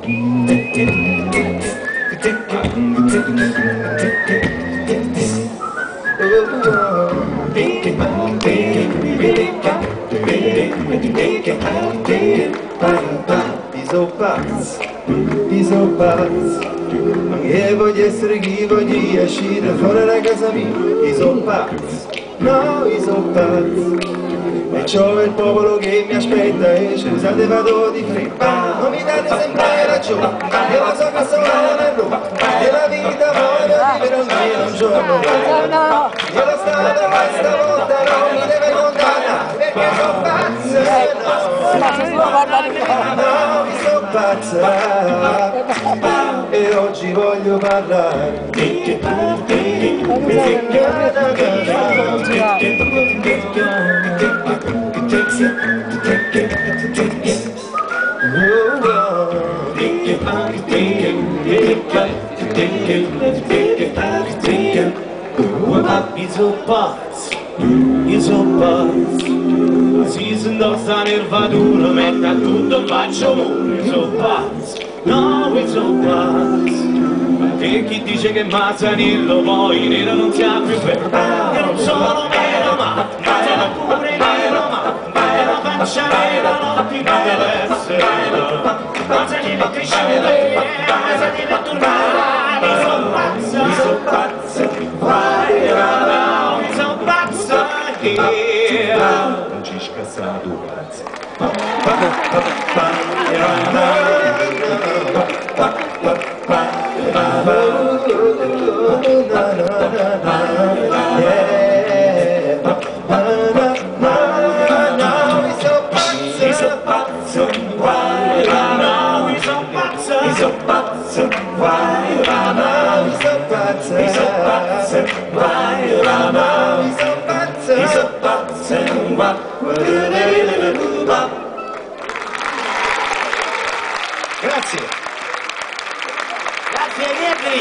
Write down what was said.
Piso pazzo, ma che voglio essere chi voglio uscire fuori da casa mia, io sono pazzo, no, io sono pazzo. E c'ho il popolo che mi aspetta e scusate vado di fretta, non mi date sempre ragione, io lo so che sono un errore, e la vita voglio vivere almeno un giorno. Io lo stato questa volta non mi deve condannare, perché sono pazzo, no, mi sono pazza, e oggi voglio parlare. Io sono pazzo, si sento sta nervatura, metta tutto faccio muro, io sono pazzo, no, io sono pazzo, e chi dice che Mazzanillo poi nero non sia più vero, io non sono nero ma sono pure nero ma la faccia nera non ti deve essere nero, Mazzanillo crescere, Mazzanillo tornare, io sono pazzo, vai là, io sono pazzo, non ci scassato pazzo. Grazie. Grazie, Niebli.